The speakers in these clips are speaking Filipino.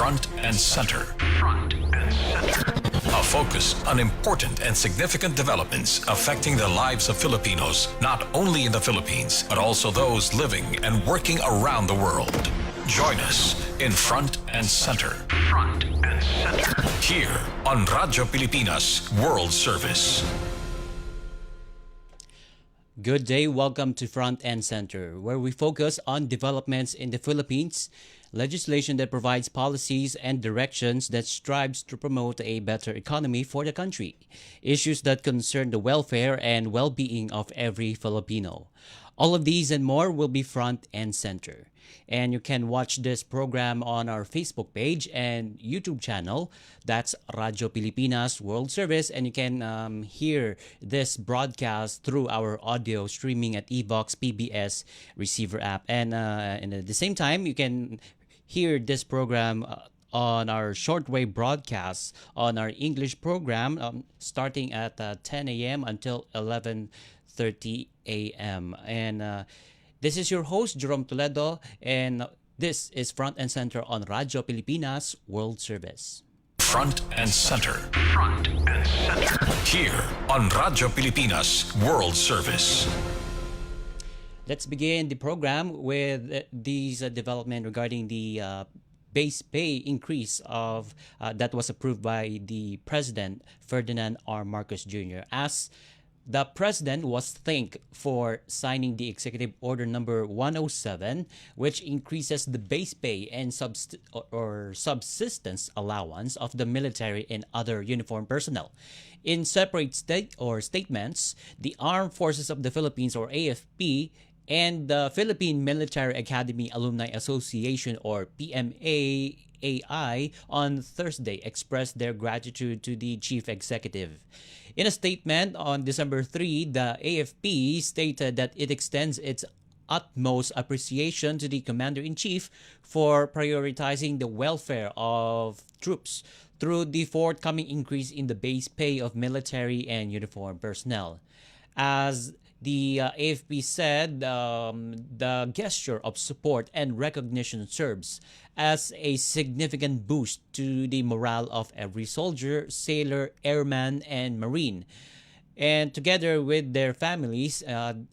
Front and Center. Front and Center. A focus on important and significant developments affecting the lives of Filipinos, not only in the Philippines, but also those living and working around the world. Join us in Front and Center. Front and Center. Here on Radyo Pilipinas World Service. Good day, welcome to Front and Center, where we focus on developments in the Philippines, legislation that provides policies and directions that strives to promote a better economy for the country, issues that concern the welfare and well-being of every Filipino. All of these and more will be Front and Center. And you can watch this program on our Facebook page and YouTube channel. That's Radyo Pilipinas World Service. And you can hear this broadcast through our audio streaming at Evox PBS receiver app. And at the same time, you can hear this program on our shortwave broadcasts on our English program starting at 10 a.m. until 11:30 a.m. And this is your host, Jerome Toledo, and this is Front and Center on Radyo Pilipinas World Service. Front and Center. Front and Center. Here on Radyo Pilipinas World Service. Let's begin the program with these development regarding the base pay increase of that was approved by the President Ferdinand R. Marcos Jr. As the President was thanked for signing the Executive Order number 107, which increases the base pay and subsistence allowance of the military and other uniformed personnel. In separate statements, the Armed Forces of the Philippines, or AFP, and the Philippine Military Academy Alumni Association, or PMAAI, on Thursday expressed their gratitude to the Chief Executive. In a statement on December 3, the AFP stated that it extends its utmost appreciation to the Commander-in-Chief for prioritizing the welfare of troops through the forthcoming increase in the base pay of military and uniformed personnel. As the AFP said, the gesture of support and recognition serves as a significant boost to the morale of every soldier, sailor, airman, and marine. And together with their families, the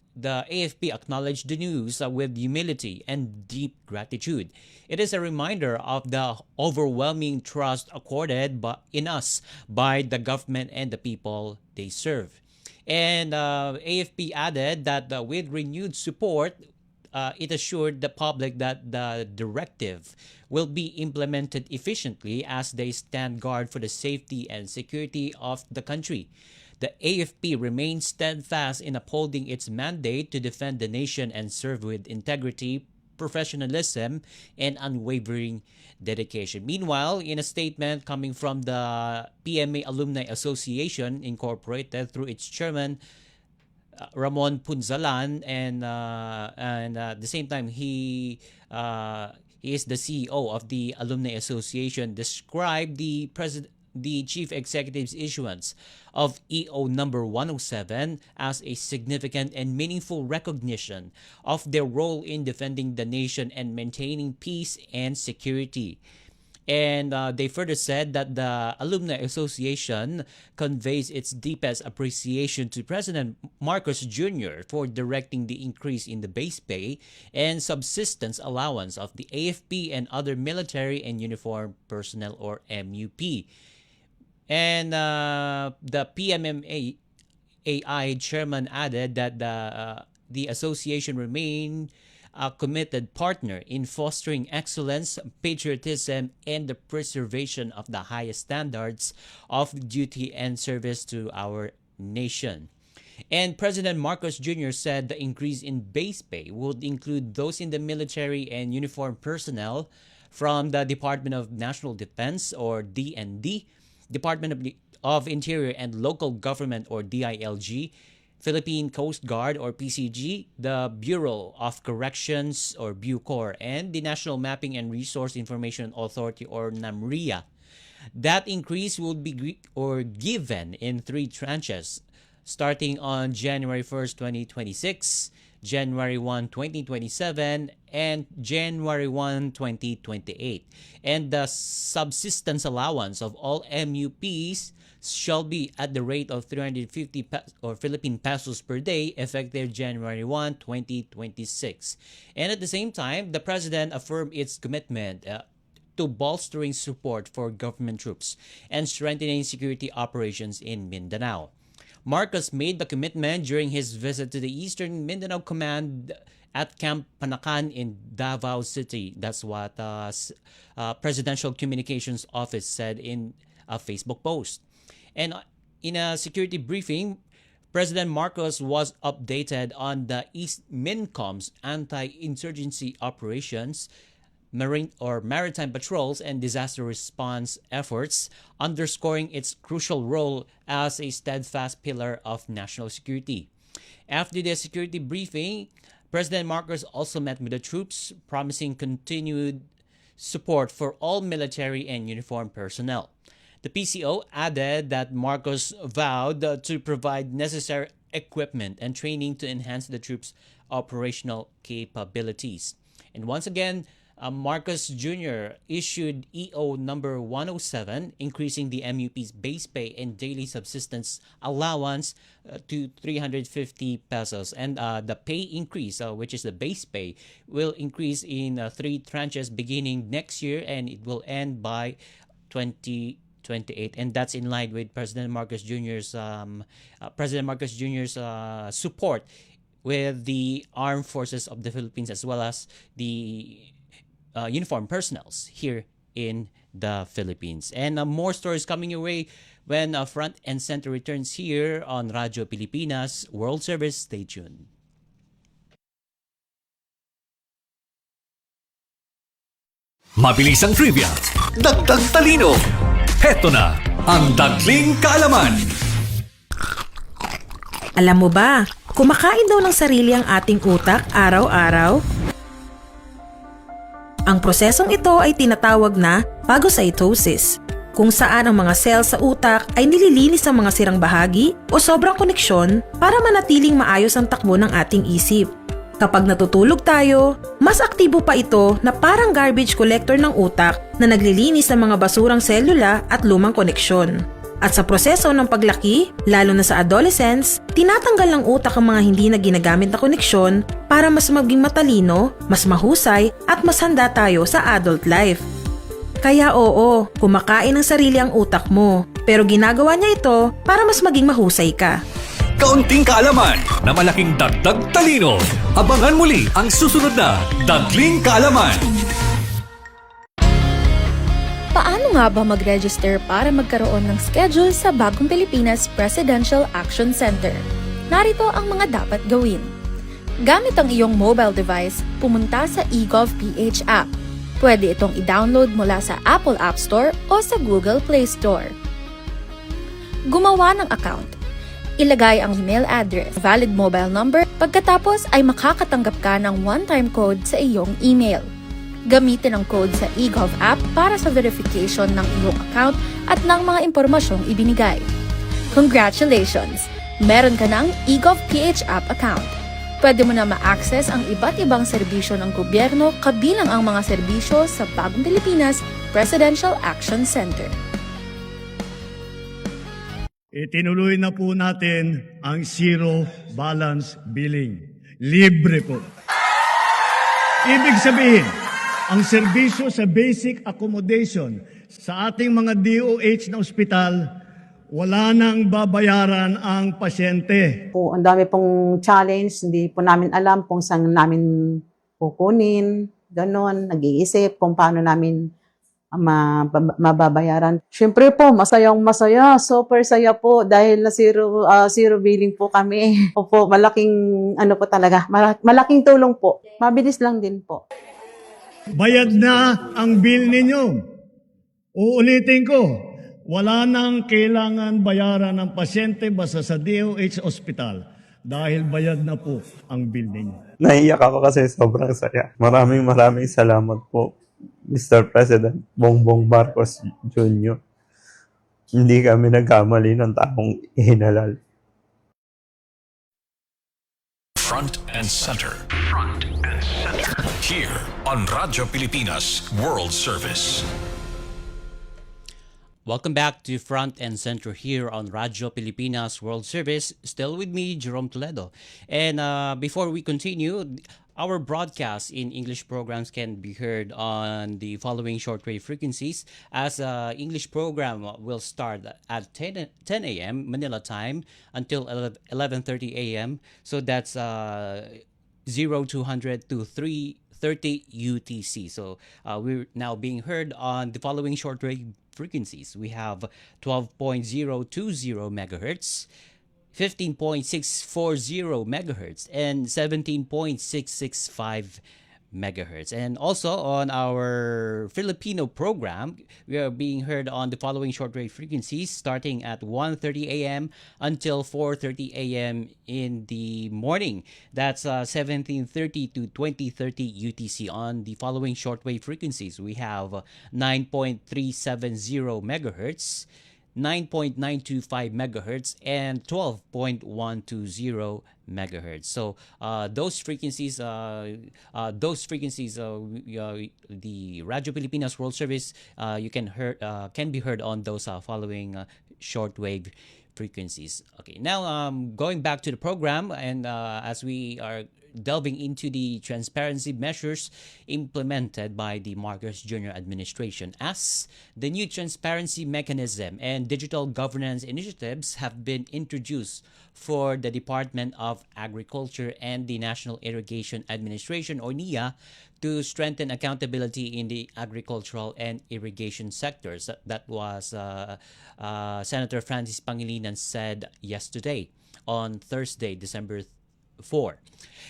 AFP acknowledged the news with humility and deep gratitude. It is a reminder of the overwhelming trust accorded in us by the government and the people they serve. And AFP added that with renewed support, it assured the public that the directive will be implemented efficiently as they stand guard for the safety and security of the country. The AFP remains steadfast in upholding its mandate to defend the nation and serve with integrity, professionalism, and unwavering dedication. Meanwhile, in a statement coming from the PMA Alumni Association Incorporated through its chairman, Ramon Punzalan, and at the same time, he is the CEO of the Alumni Association, described the Chief Executive's issuance of EO number 107 as a significant and meaningful recognition of their role in defending the nation and maintaining peace and security. And they further said that the Alumni Association conveys its deepest appreciation to President Marcos Jr. for directing the increase in the base pay and subsistence allowance of the AFP and other military and uniformed personnel, or MUP. And the PMMAAI chairman added that the association remained a committed partner in fostering excellence, patriotism, and the preservation of the highest standards of duty and service to our nation. And President Marcos Jr. said the increase in base pay would include those in the military and uniformed personnel from the Department of National Defense, or DND, Department of Interior and Local Government, or DILG, Philippine Coast Guard, or PCG, the Bureau of Corrections, or BUCOR, and the National Mapping and Resource Information Authority, or NAMRIA. That increase will be given in 3 tranches, starting on January 1st, 2026, January 1, 2027, and January 1, 2028. And the subsistence allowance of all MUPs shall be at the rate of 350 or Philippine pesos per day effective January 1, 2026. And at the same time, the President affirmed its commitment to bolstering support for government troops and strengthening security operations in Mindanao. Marcos made the commitment during his visit to the Eastern Mindanao Command at Camp Panakan in Davao City. That's what Presidential Communications Office said in a Facebook post. And in a security briefing, President Marcos was updated on the East MINCOM's anti-insurgency operations, marine or maritime patrols, and disaster response efforts, underscoring its crucial role as a steadfast pillar of national security. After the security briefing, President Marcos also met with the troops, promising continued support for all military and uniformed personnel. The PCO added that Marcos vowed to provide necessary equipment and training to enhance the troops' operational capabilities. And once again, Marcos Jr. issued EO number 107, increasing the MUP's base pay and daily subsistence allowance to 350 pesos. And the pay increase, which is the base pay, will increase in 3 tranches beginning next year, and it will end by 2028. And that's in line with President Marcos Jr.'s support with the armed forces of the Philippines, as well as the uniformed personnel here in the Philippines. And more stories coming your way when Front and Center returns here on Radyo Pilipinas World Service. Stay tuned. Mabilis ang trivia, dagdag talino. Heto na ang Dagling Kaalaman. Alam mo ba, kumakain daw ng sarili ang ating utak araw-araw? Ang prosesong ito ay tinatawag na phagocytosis, kung saan ang mga cell sa utak ay nililinis ang mga sirang bahagi o sobrang koneksyon para manatiling maayos ang takbo ng ating isip. Kapag natutulog tayo, mas aktibo pa ito na parang garbage collector ng utak na naglilinis ng mga basurang selula at lumang koneksyon. At sa proseso ng paglaki, lalo na sa adolescence, tinatanggal ng utak ang mga hindi na ginagamit na koneksyon para mas maging matalino, mas mahusay at mas handa tayo sa adult life. Kaya oo, kumakain ng sarili ang utak mo, pero ginagawa niya ito para mas maging mahusay ka. Kaunting kaalaman na malaking dagdag talino. Abangan muli ang susunod na Dagling Kaalaman. Paano nga ba mag-register para magkaroon ng schedule sa Bagong Pilipinas Presidential Action Center? Narito ang mga dapat gawin. Gamit ang iyong mobile device, pumunta sa eGovPH app. Pwede itong i-download mula sa Apple App Store o sa Google Play Store. Gumawa ng account. Ilagay ang email address, valid mobile number, pagkatapos ay makakatanggap ka ng one-time code sa iyong email. Gamitin ang code sa eGov app para sa verification ng iyong account at ng mga impormasyong ibinigay. Congratulations! Meron ka ng eGovPH app account. Pwede mo na ma-access ang iba't ibang serbisyo ng gobyerno kabilang ang mga serbisyo sa Bagong Pilipinas Presidential Action Center. Itinuloy na po natin ang zero balance billing. Libre po. Ibig sabihin, ang serbisyo sa basic accommodation sa ating mga DOH na ospital, wala nang babayaran ang pasyente. Po, ang dami pong challenge, hindi po namin alam kung saan namin kukunin, ganon, nag-iisip kung paano namin mababayaran. Siyempre po, masayang-masaya, super saya po dahil na zero billing po kami. Opo, malaking ano po talaga, malaking tulong po. Mabilis lang din po. Bayad na ang bill ninyo. Uulitin ko, wala nang kailangan bayaran ng pasyente basta sa DOH Hospital dahil bayad na po ang bill ninyo. Naiyak ako kasi sobrang saya. Maraming salamat po, Mr. President Bongbong Marcos Jr. Hindi kami nagkamali ng taong ihinalal. Front and Center. Front and Center. Here on Radyo Pilipinas World Service. Welcome back to Front and Center here on Radyo Pilipinas World Service. Still with me, Jerome Toledo. And before we continue, our broadcast in English programs can be heard on the following shortwave frequencies, as English program will start at 10 a.m. Manila time until 11:30 a.m. So that's 0200 to 3:30 UTC. So we're now being heard on the following shortwave frequencies. We have 12.020 megahertz, 15.640 megahertz, and 17.665 megahertz. And also on our Filipino program, we are being heard on the following shortwave frequencies starting at 1:30 a.m. until 4:30 a.m. in the morning. That's 17:30 to 20:30 UTC. On the following shortwave frequencies, we have 9.370 megahertz, 9.925 megahertz, and 12.120 megahertz. So those frequencies, the Radio Pilipinas World Service, you can be heard on those following shortwave frequencies. Okay, now going back to the program, and as we are delving into the transparency measures implemented by the Marcos Jr. administration, as the new transparency mechanism and digital governance initiatives have been introduced for the Department of Agriculture and the National Irrigation Administration, or NIA, to strengthen accountability in the agricultural and irrigation sectors. That was Senator Francis Pangilinan said yesterday on Thursday, December 4.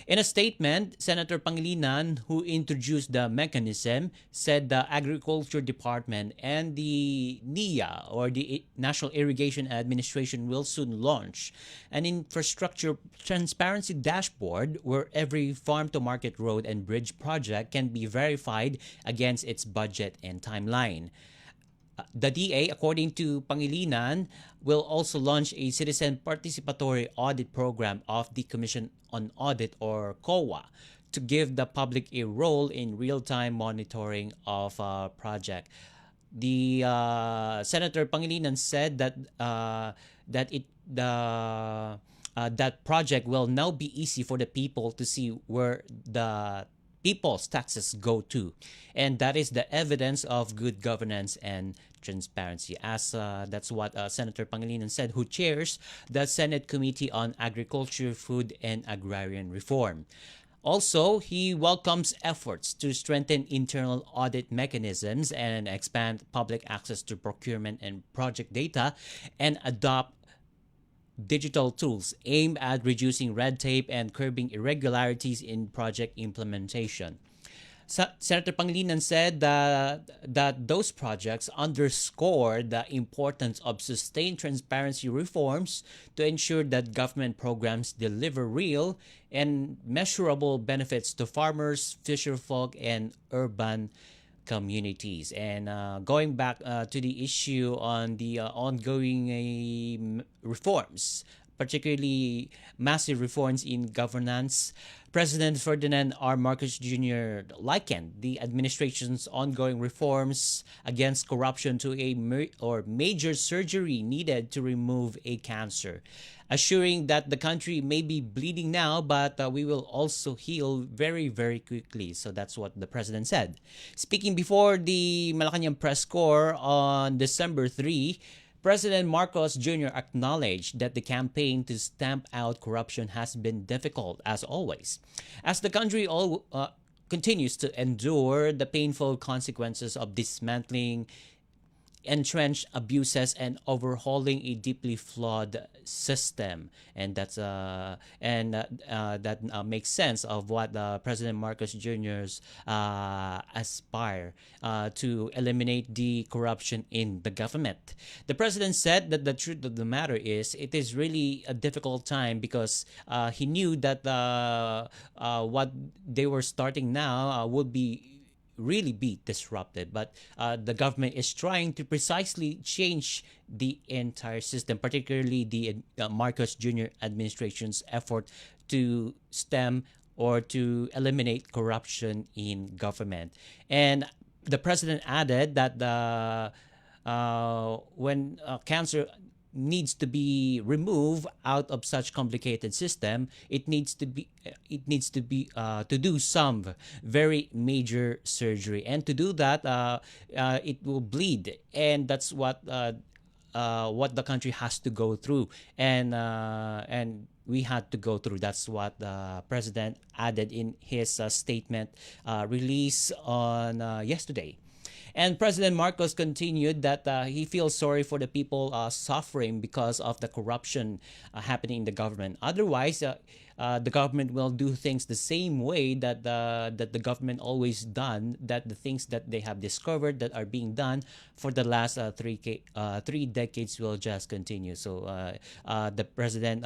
In a statement, Senator Pangilinan, who introduced the mechanism, said the Agriculture Department and the NIA, or the National Irrigation Administration, will soon launch an infrastructure transparency dashboard where every farm-to-market road and bridge project can be verified against its budget and timeline. The DA, according to Pangilinan, will also launch a citizen participatory audit program of the Commission on Audit, or COA, to give the public a role in real-time monitoring of a project. The Senator Pangilinan said that that project will now be easy for the people to see where the people's taxes go to, and that is the evidence of good governance and transparency. As that's what Senator Pangilinan said, who chairs the Senate Committee on Agriculture, Food, and Agrarian Reform. Also, he welcomes efforts to strengthen internal audit mechanisms and expand public access to procurement and project data, and adopt digital tools aimed at reducing red tape and curbing irregularities in project implementation. Senator Pangilinan said that those projects underscore the importance of sustained transparency reforms to ensure that government programs deliver real and measurable benefits to farmers, fisherfolk, and urban communities. And going back to the issue on the ongoing reforms, particularly massive reforms in governance, President Ferdinand R. Marcos Jr. likened the administration's ongoing reforms against corruption to a major surgery needed to remove a cancer, assuring that the country may be bleeding now, but we will also heal very, very quickly. So that's what the president said. Speaking before the Malacanang press corps on December 3, President Marcos Jr. acknowledged that the campaign to stamp out corruption has been difficult, as always, as the country continues to endure the painful consequences of dismantling entrenched abuses and overhauling a deeply flawed system. And that makes sense of what President Marcos Jr.'s aspire to eliminate the corruption in the government. The president said that the truth of the matter is it is really a difficult time, because he knew that what they were starting now would be really be disrupted. But the government is trying to precisely change the entire system, particularly the Marcos Jr. administration's effort to stem or to eliminate corruption in government. And the president added that when cancer needs to be removed out of such complicated system, it needs to be to do some very major surgery, and to do that it will bleed, and that's what the country has to go through, and we had to go through. That's what the president added in his statement released on yesterday. And President Marcos continued that he feels sorry for the people suffering because of the corruption happening in the government. Otherwise, the government will do things the same way that the government always done, that the things that they have discovered that are being done for the last 3 decades will just continue. So the president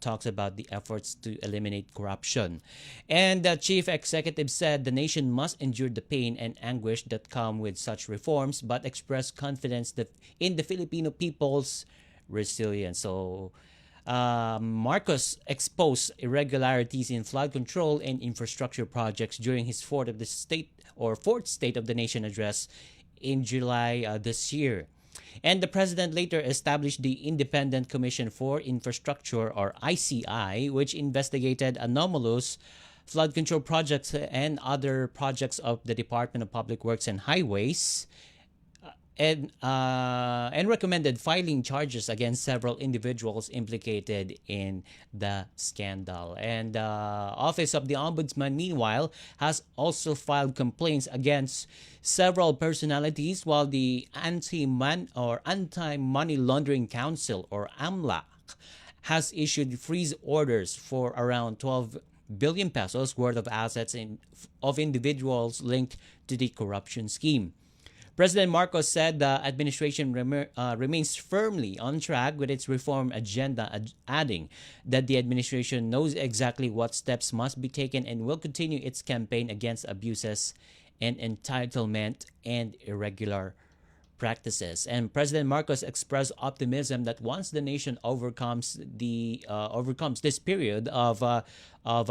talks about the efforts to eliminate corruption. And the chief executive said the nation must endure the pain and anguish that come with such reforms, but express confidence that in the Filipino people's resilience. So Marcos exposed irregularities in flood control and infrastructure projects during his fourth State of the Nation address in July this year. And the president later established the Independent Commission for Infrastructure, or ICI, which investigated anomalous flood control projects and other projects of the Department of Public Works and Highways, and recommended filing charges against several individuals implicated in the scandal. And the Office of the Ombudsman, meanwhile, has also filed complaints against several personalities, while the Anti-Money Laundering Council, or AMLAC, has issued freeze orders for around 12 billion pesos worth of assets of individuals linked to the corruption scheme. President Marcos said the administration remains firmly on track with its reform agenda, adding that the administration knows exactly what steps must be taken and will continue its campaign against abuses and entitlement and irregular practices. And President Marcos expressed optimism that once the nation overcomes this period of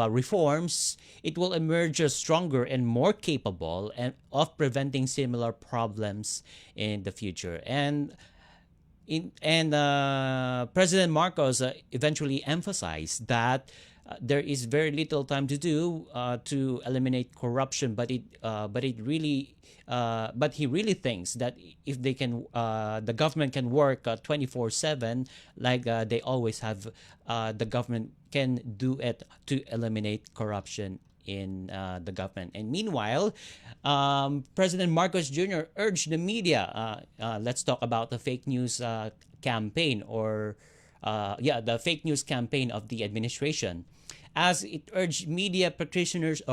reforms, it will emerge stronger and more capable and of preventing similar problems in the future. And President Marcos eventually emphasized that there is very little time to do to eliminate corruption, but he really thinks that if they can, the government can work 24/7 like they always have. The government can do it to eliminate corruption in the government. And meanwhile, President Marcos Jr. urged the media. Let's talk about the fake news campaign, or the fake news campaign of the administration, as it urged media practitioners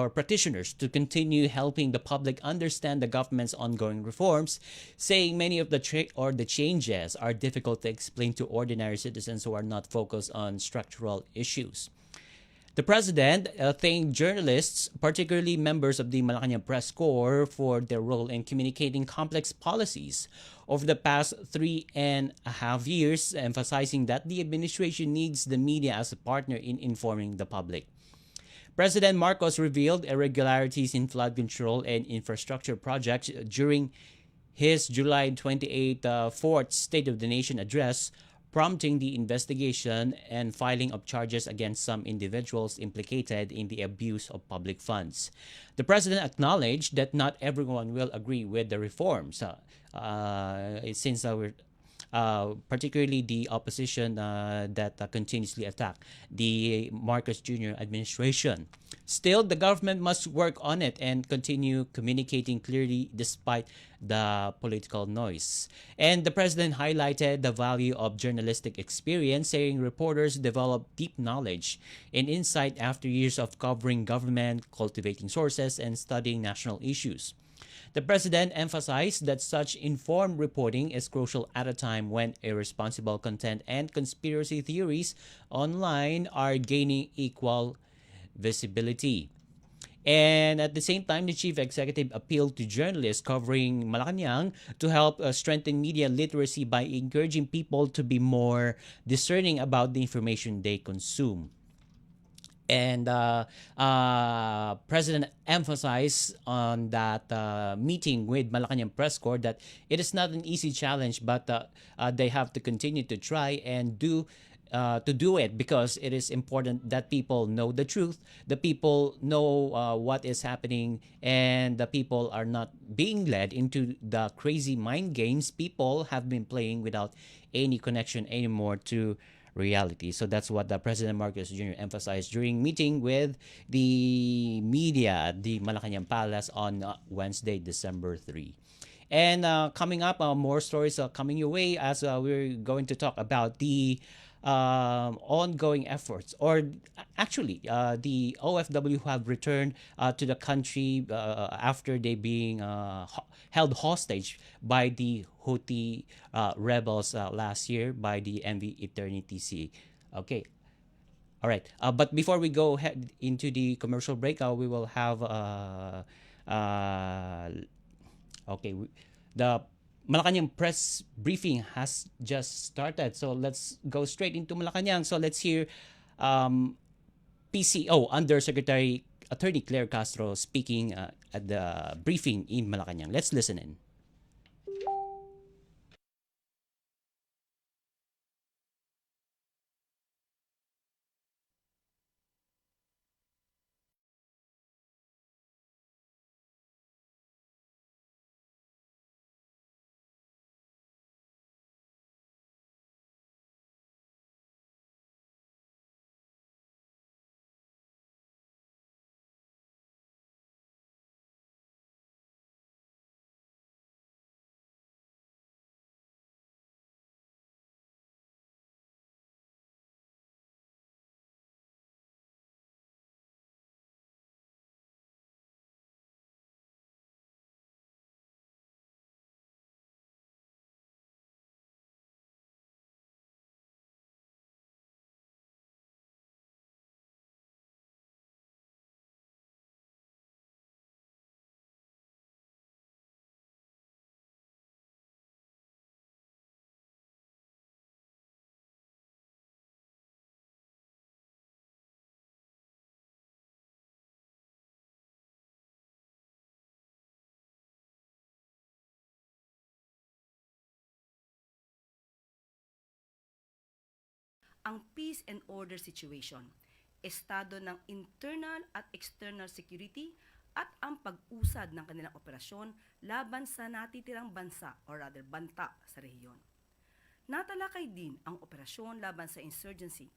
to continue helping the public understand the government's ongoing reforms, saying many of the changes are difficult to explain to ordinary citizens who are not focused on structural issues. The president thanked journalists, particularly members of the Malacanang Press Corps, for their role in communicating complex policies over the past 3.5 years, emphasizing that the administration needs the media as a partner in informing the public. President Marcos revealed irregularities in flood control and infrastructure projects during his July 28 fourth State of the Nation address, prompting the investigation and filing of charges against some individuals implicated in the abuse of public funds. The president acknowledged that not everyone will agree with the reforms, since particularly the opposition that continuously attack the Marcos Jr. administration. Still, the government must work on it and continue communicating clearly despite the political noise. And the president highlighted the value of journalistic experience, saying reporters develop deep knowledge and insight after years of covering government, cultivating sources, and studying national issues. The president emphasized that such informed reporting is crucial at a time when irresponsible content and conspiracy theories online are gaining equal visibility. And at the same time, the chief executive appealed to journalists covering Malacanang to help strengthen media literacy by encouraging people to be more discerning about the information they consume. And President emphasized on that meeting with Malacanang Press Corps that it is not an easy challenge, but they have to continue to try and to do it, because it is important that people know the truth, the people know what is happening, and the people are not being led into the crazy mind games people have been playing without any connection anymore to reality. So that's what the President Marcos Jr. emphasized during meeting with the media at the Malacanang Palace on Wednesday, December 3. And coming up, more stories are coming your way as we're going to talk about the ongoing efforts, or actually the OFW have returned to the country after they being held hostage by the Houthi rebels last year by the MV Eternity Sea. Okay. All right. But before we go head into the commercial break, we will have the Malacanang press briefing has just started. So let's go straight into Malacanang. So let's hear PCO Undersecretary Attorney Claire Castro speaking at the briefing in Malacanang. Let's listen in. ang peace and order situation, estado ng internal at external security, at ang pag-usad ng kanilang operasyon laban sa natitirang bansa or rather banta sa rehiyon. Natalakay din ang operasyon laban sa insurgency,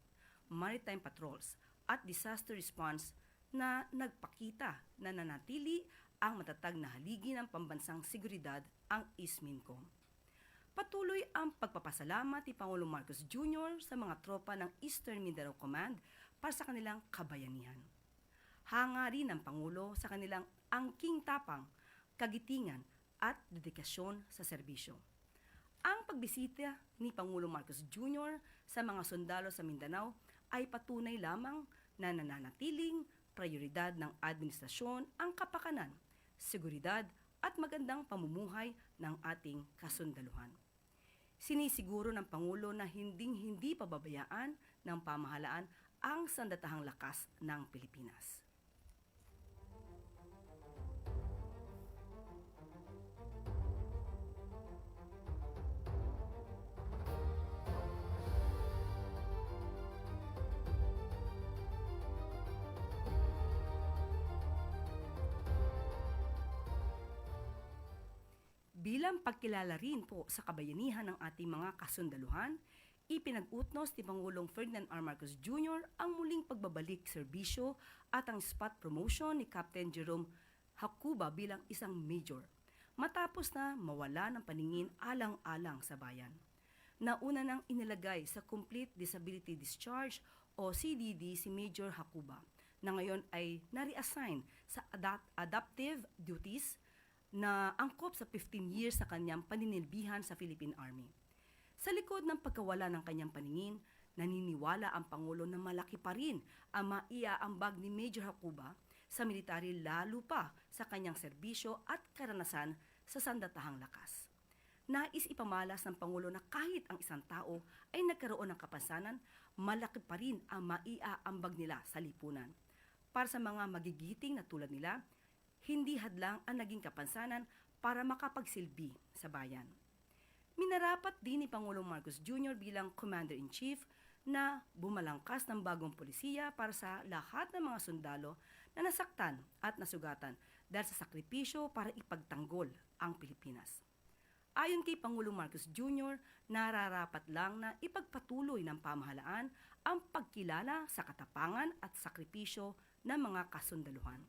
maritime patrols at disaster response na nagpakita na nanatili ang matatag na haligi ng pambansang seguridad ang ISMINCOM. Patuloy ang pagpapasalamat ni Pangulong Marcos Jr. sa mga tropa ng Eastern Mindanao Command para sa kanilang kabayanihan. Hanga rin ng Pangulo sa kanilang angking tapang, kagitingan at dedikasyon sa serbisyo. Ang pagbisita ni Pangulong Marcos Jr. sa mga sundalo sa Mindanao ay patunay lamang na nananatiling prioridad ng administrasyon ang kapakanan, seguridad at magandang pamumuhay ng ating kasundaluhan. Sinisiguro ng Pangulo na hinding-hindi pababayaan ng pamahalaan ang sandatahang lakas ng Pilipinas. Bilang pagkilala rin po sa kabayanihan ng ating mga kasundaluhan, ipinag-utnos ni Pangulong Ferdinand R. Marcos Jr. ang muling pagbabalik serbisyo at ang spot promotion ni Captain Jerome Hakuba bilang isang major, matapos na mawala ng paningin alang-alang sa bayan. Nauna nang inilagay sa Complete Disability Discharge o CDD si Major Hakuba, na ngayon ay na-reassign sa adaptive duties na angkop sa 15 years sa kanyang paninilbihan sa Philippine Army. Sa likod ng pagkawala ng kanyang paningin, naniniwala ang Pangulo na malaki pa rin ang maiaambag ni Major Hakuba sa military lalo pa sa kanyang serbisyo at karanasan sa sandatahang lakas. Nais ipamalas ng Pangulo na kahit ang isang tao ay nagkaroon ng kapansanan, malaki pa rin ang maiaambag nila sa lipunan. Para sa mga magigiting na tulad nila, hindi hadlang ang naging kapansanan para makapagsilbi sa bayan. Minarapat din ni Pangulong Marcos Jr. bilang Commander-in-Chief na bumalangkas ng bagong polisiya para sa lahat ng mga sundalo na nasaktan at nasugatan dahil sa sakripisyo para ipagtanggol ang Pilipinas. Ayon kay Pangulong Marcos Jr., nararapat lang na ipagpatuloy ng pamahalaan ang pagkilala sa katapangan at sakripisyo ng mga kasundaluhan.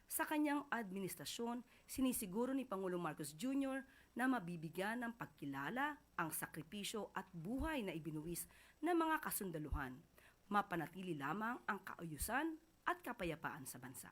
Sa kanyang administrasyon, sinisiguro ni Pangulong Marcos Jr. na mabibigyan ng pagkilala ang sakripisyo at buhay na ibinuwis ng mga kasundaluhan. Mapanatili lamang ang kaayusan at kapayapaan sa bansa.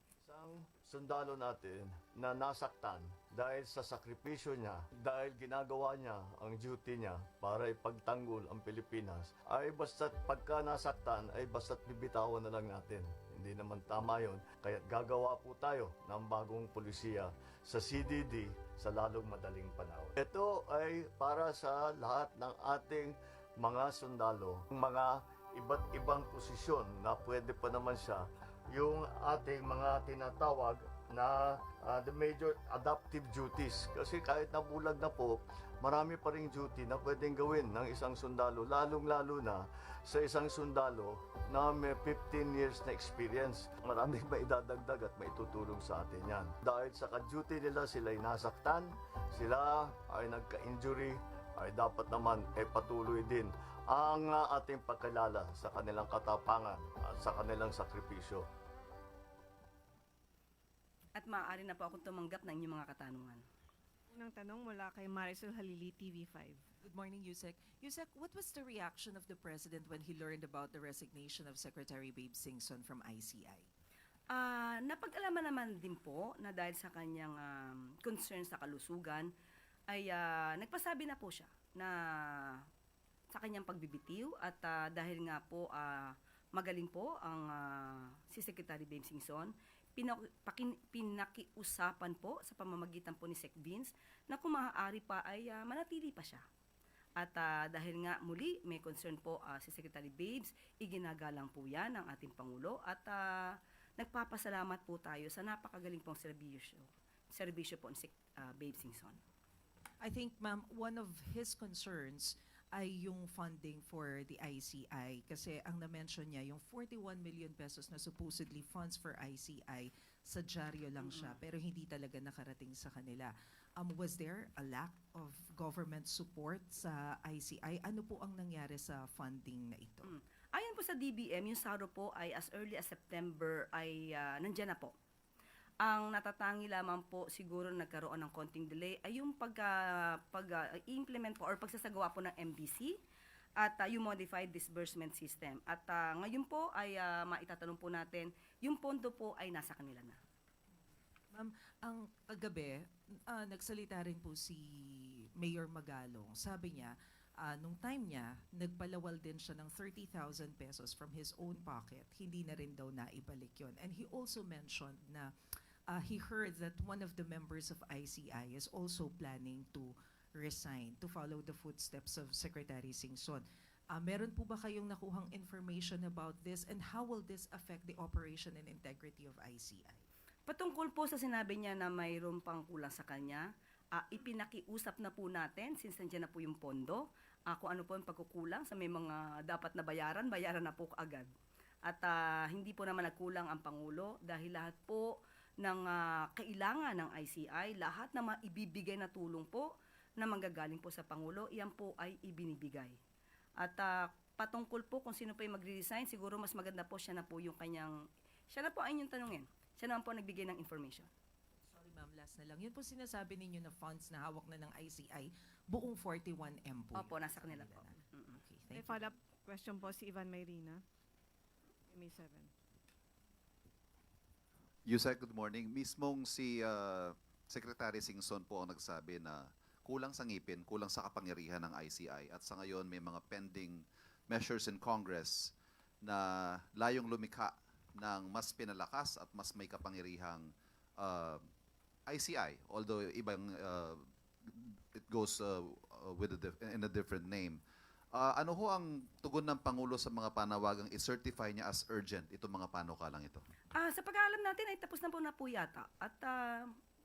Isang sundalo natin na nasaktan dahil sa sakripisyo niya, dahil ginagawa niya ang duty niya para ipagtanggol ang Pilipinas, ay basta't pagka nasaktan ay basta't bibitawan na lang natin. Hindi naman tama yun. Kaya gagawa po tayo ng bagong polisiya sa CDD sa lalong madaling panahon. Ito ay para sa lahat ng ating mga sundalo, mga iba't ibang posisyon na pwede pa naman siya, yung ating mga tinatawag na the major adaptive duties. Kasi kahit nabulag na po, marami pa ring duty na pwedeng gawin ng isang sundalo, lalong-lalo na sa isang sundalo na may 15 years na experience. Maraming maidadagdag at maitutulong sa atin yan. Dahil sa ka-duty nila, sila'y nasaktan, sila ay nagka-injury, ay dapat naman ay patuloy din ang ating pagkalala sa kanilang katapangan at sa kanilang sakripisyo. At maaari na po akong tumanggap ng inyong mga katanungan. Unang tanong mula kay Marisol Halili, TV5. Good morning, Yusek. Yusek, what was the reaction of the President when he learned about the resignation of Secretary Babe Singson from ICI? Napag-alaman naman din po na dahil sa kanyang concern sa kalusugan, ay nagpasabi na po siya na sa kanyang pagbibitiw at dahil nga po magaling po ang si Secretary Babe Singson, pinakiusapan po sa pamamagitan po ni Sec Vince na kung maaari pa ay manatili pa siya. At dahil nga muli may concern po si Secretary Babes, iginagalang po yan ng ating Pangulo at nagpapasalamat po tayo sa napakagaling pong serbisyo po ni Sec Babe Singson. I think, ma'am, one of his concerns ay yung funding for the ICI kasi ang na-mention niya yung 41 million pesos na supposedly funds for ICI sa dyaryo lang siya pero hindi talaga nakarating sa kanila. Was there a lack of government support sa ICI? Ano po ang nangyari sa funding na ito? Ayon po sa DBM, yung SARO po ay as early as September ay nandyan na po. Ang natatangi lamang po siguro nagkaroon ng konting delay ay yung pag-implement po or pagsasagawa po ng MDC at yung modified disbursement system. At ngayon po ay maitatanong po natin, yung pondo po ay nasa kanila na. Ma'am, ang kagabi, nagsalita rin po si Mayor Magalong. Sabi niya, nung time niya, nagpalawal din siya ng 30,000 pesos from his own pocket. Hindi na rin daw naibalik yon. And he also mentioned na he heard that one of the members of ICI is also planning to resign to follow the footsteps of Secretary Singson. Meron po ba kayong nakuhang information about this and how will this affect the operation and integrity of ICI? Patungkol po sa sinabi niya na mayroon pang kulang sa kanya, ipinakiusap na po natin since nandiyan na po yung pondo, kung ano po yung pagkukulang sa may mga dapat na bayaran na po agad. At hindi po naman nagkulang ang Pangulo dahil lahat po ng kailangan ng ICI, lahat na maibibigay na tulong po na manggagaling po sa Pangulo, iyan po ay ibinibigay. At patungkol po kung sino pa yung magre-resign, siguro mas maganda po siya na po yung kanyang, siya na po ay yung tanungin. Siya naman po nagbigay ng information. Sorry ma'am, last na lang. Yun po sinasabi ninyo na funds na hawak na ng ICI, buong 41M po. Opo, nasa kanila po. Okay, May thank you. follow-up question po si Ivan Mayrina. May 7. Yusek, good morning. Mismong si Secretary Singson po ang nagsabi na kulang sa ngipin, kulang sa kapangyarihan ng ICI at sa ngayon may mga pending measures in Congress na layong lumikha ng mas pinalakas at mas may kapangyarihang ICI, although ibang it goes with in a different name. Ano ho ang tugon ng Pangulo sa mga panawagang i-certify niya as urgent itong mga panukalang ito? Sa pag-aalam natin ay tapos na po yata. At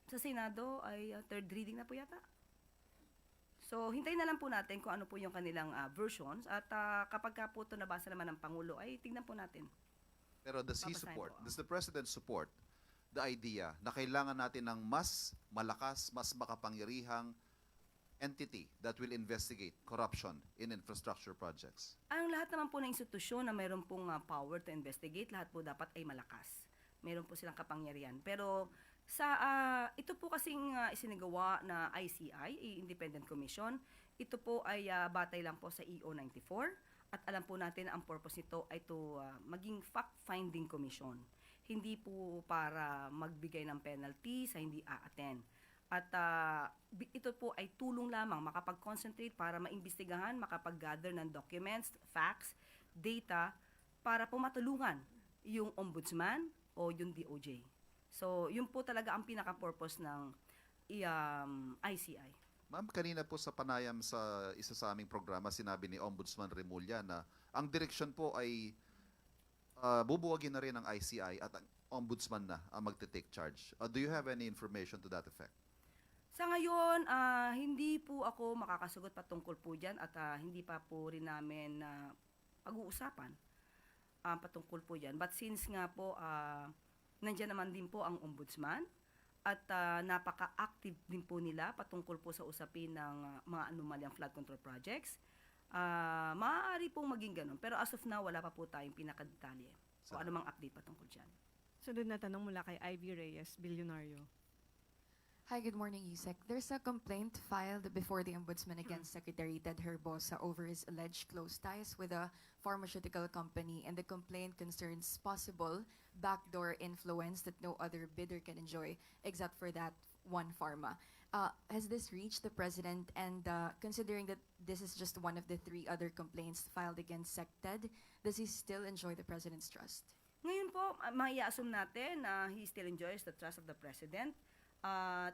sa Senado ay third reading na po yata. So, hintayin na lang po natin kung ano po yung kanilang versions. At kapag ka po ito nabasa naman ng Pangulo, ay tingnan po natin. Pero does the President support the idea na kailangan natin ng mas malakas, mas makapangyarihang entity that will investigate corruption in infrastructure projects? Ang lahat naman po ng institusyon na mayroon pong power to investigate, lahat po dapat ay malakas. Meron po silang kapangyarihan. Pero ito po kasing isinagawa na ICI, Independent Commission, ito po ay batay lang po sa EO 94 at alam po natin na ang purpose nito ay to maging fact-finding commission. Hindi po para magbigay ng penalty sa hindi a-attend. At ito po ay tulong lamang makapag-concentrate para maimbestigahan, makapag-gather ng documents, facts, data para po matulungan yung ombudsman o yung DOJ. So, yun po talaga ang pinaka-purpose ng ICI. Ma'am, kanina po sa panayam sa isa sa aming programa, sinabi ni Ombudsman Remulla na ang direksyon po ay bubuwagin na rin ng ICI at ang Ombudsman na ang magte-take charge. Do you have any information to that effect? Sa ngayon, hindi po ako makakasagot patungkol po dyan at hindi pa po rin namin pag-uusapan patungkol po dyan. But since nga po, nandiyan naman din po ang Ombudsman at napaka-active din po nila patungkol po sa usapin ng mga anomalyang flood control projects, maaari pong maging ganun. Pero as of now, wala pa po tayong pinakadetalye o anumang update patungkol dyan. Sunod na tanong mula kay Ivy Reyes, Bilyonaryo. Hi, good morning, Yusek. There's a complaint filed before the Ombudsman against Secretary Ted Herbosa over his alleged close ties with a pharmaceutical company, and the complaint concerns possible backdoor influence that no other bidder can enjoy except for that one pharma. Has this reached the President, and considering that this is just one of the 3 other complaints filed against SecTed, does he still enjoy the President's trust? Ngayon po, mai-assume natin na he still enjoys the trust of the President.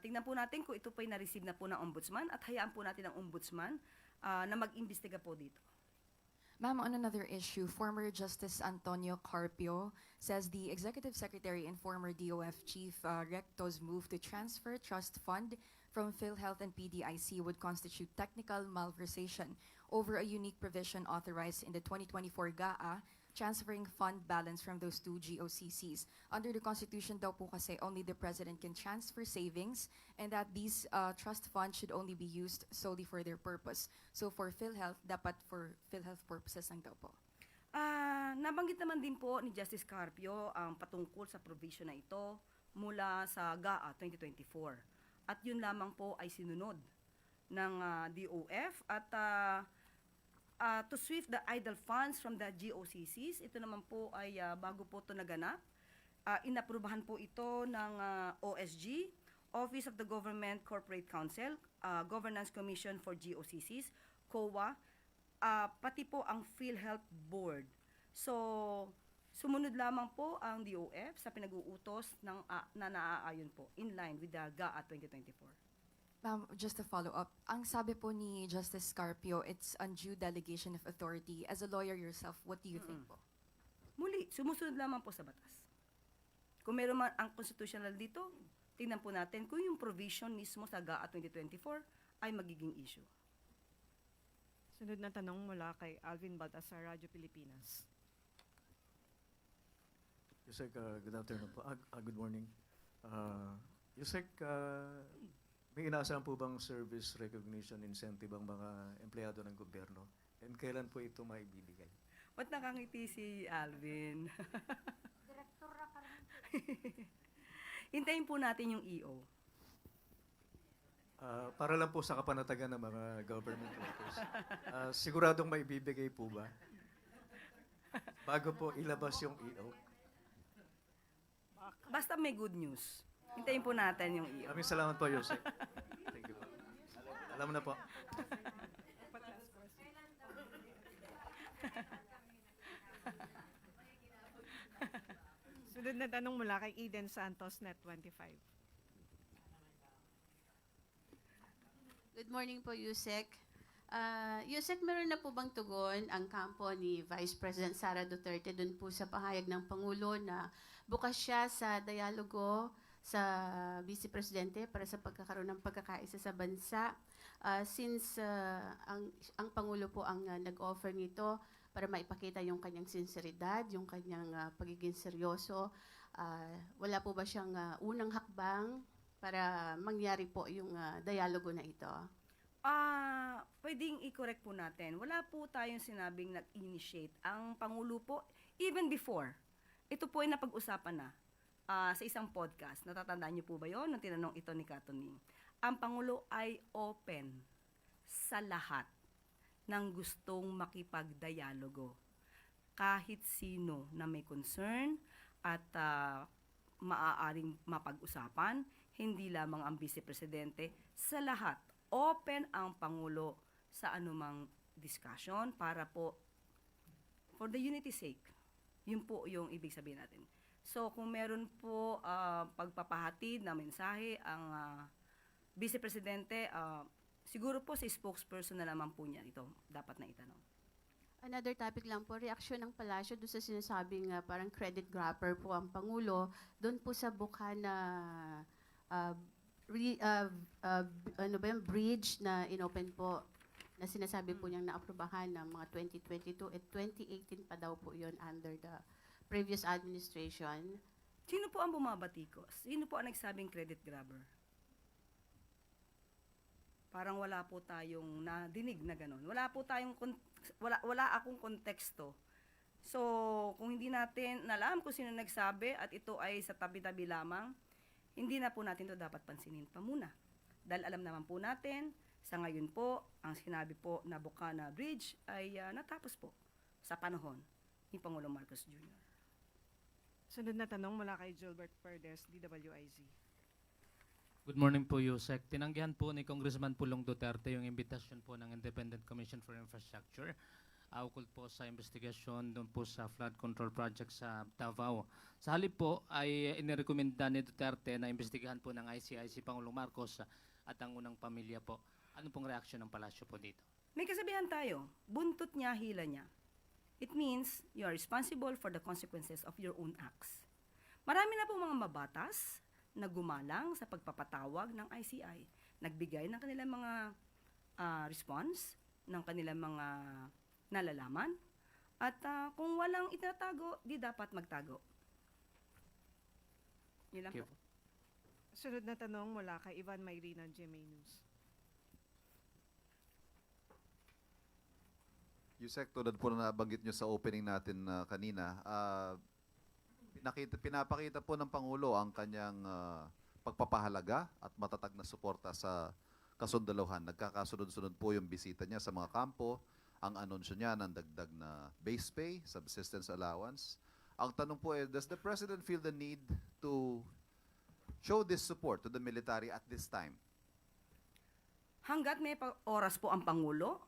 Tingnan po natin kung ito po'y na-receive na po ng Ombudsman at hayaan po natin ang Ombudsman na mag-imbestiga po dito. Ma'am, on another issue, former Justice Antonio Carpio says the Executive Secretary and former DOF Chief Recto's move to transfer trust fund from PhilHealth and PDIC would constitute technical malversation over a unique provision authorized in the 2024 GAA, transferring fund balance from those 2 GOCCs. Under the Constitution daw po kasi only the President can transfer savings, and that these trust funds should only be used solely for their purpose. So for PhilHealth, dapat for PhilHealth purposes lang daw po. Nabanggit naman din po ni Justice Carpio ang patungkol sa provision na ito mula sa GAA 2024. At yun lamang po ay sinunod ng DOF at to sweep the idle funds from the GOCCs. Ito naman po ay bago po ito naganap. Inaprubahan po ito ng OSG, Office of the Government Corporate Council, Governance Commission for GOCCs, COA, pati po ang PhilHealth Board. So, sumunod lamang po ang DOF sa pinag-uutos na naaayon po in line with the GAA 2024. Ma'am, just to follow up, ang sabi po ni Justice Carpio, it's undue delegation of authority. As a lawyer yourself, what do you think po? Muli, sumusunod lamang po sa batas. Kung meron man ang constitutional dito, tingnan po natin kung yung provision mismo sa GAA 2024 ay magiging issue. Sunod na tanong mula kay Alvin Baltasar, Radyo Pilipinas. Yusek, good afternoon po. Good morning. Yusek, may inaasahan po bang service recognition incentive ang mga empleyado ng gobyerno? And kailan po ito maibibigay? Ba't nakangiti si Alvin? Direktor na ka rin. Hintayin po natin yung EO. Para lang po sa kapanatagan ng mga government workers. Siguradong maibibigay po ba? Bago po ilabas yung EO? Basta may good news. Hintayin po natin yung EO. Maraming salamat po, Yosek. Thank you po. Alam mo na po. Sunod na tanong mula kay Eden Santos, Net25. Good morning po, Yusek. Yusek, meron na po bang tugon ang kampo ni Vice President Sara Duterte dun po sa pahayag ng Pangulo na bukas siya sa dialogo sa Vice Presidente para sa pagkakaroon ng pagkakaisa sa bansa? Since ang Pangulo po ang nag-offer nito para maipakita yung kanyang sinseridad, yung kanyang pagiging seryoso, wala po ba siyang unang hakbang para mangyari po yung dialogo na ito? Pwedeng i-correct po natin. Wala po tayong sinabing nag-initiate. Ang Pangulo po, even before, ito po ay napag-usapan na sa isang podcast. Natatandaan niyo po ba yon nung tinanong ito ni Katuning? Ang Pangulo ay open sa lahat ng gustong makipag-dialogo. Kahit sino na may concern at maaaring mapag-usapan, hindi lamang ang Vice Presidente, sa lahat. Open ang Pangulo sa anumang discussion para po, for the unity sake, yun po yung ibig sabihin natin. So, kung meron po pagpapahatid na mensahe ang Vice Presidente, siguro po sa spokesperson na naman po niya ito dapat na itanong. Another topic lang po, reaksyon ng Palasyo doon sa sinasabing parang credit grabber po ang Pangulo, doon po sa Bukana bridge na inopen po na sinasabi po niyang naaprubahan ng mga 2022 at 2018 pa daw po yon under the previous administration. Sino po ang bumabatikos? Sino po ang nagsabing credit grabber? Parang wala po tayong nadinig na ganun. Wala akong konteksto. So, kung hindi natin alam kung sino nagsabi at ito ay sa tabi-tabi lamang, hindi na po natin ito dapat pansinin pa muna. Dahil alam naman po natin, sa ngayon po, ang sinabi po na Bukana Bridge ay natapos po sa panahon ni Pangulong Marcos Jr. Sunod na tanong mula kay Gilbert Perdes, DWIZ. Good morning po, Yusek. Tinanggihan po ni Congressman Pulong Duterte yung imbitasyon po ng Independent Commission for Infrastructure ukol po sa investigasyon doon po sa flood control project sa Davao. Sa halip po ay inirekomenda ni Duterte na investigahan po ng ICI si Pangulong Marcos at ang unang pamilya po. Ano pong reaksyon ng palasyo po dito? May kasabihan tayo, buntot niya, hila niya. It means you are responsible for the consequences of your own acts. Marami na po mga mabatas na gumalang sa pagpapatawag ng ICI. Nagbigay ng kanilang mga response, ng kanilang mga nalalaman, at kung walang itatago, di dapat magtago. Yun lang po. Sunod na tanong mula kay Ivan Mayrina, GMA News. Yusek, tulad po na nabanggit nyo sa opening natin kanina, pinapakita po ng Pangulo ang kanyang pagpapahalaga at matatag na suporta sa kasundaluhan. Nagkakasunod-sunod po yung bisita niya sa mga kampo, ang anunsyo niya ng dagdag na base pay, subsistence allowance. Ang tanong po does the President feel the need to show this support to the military at this time? Hanggat may oras po ang Pangulo,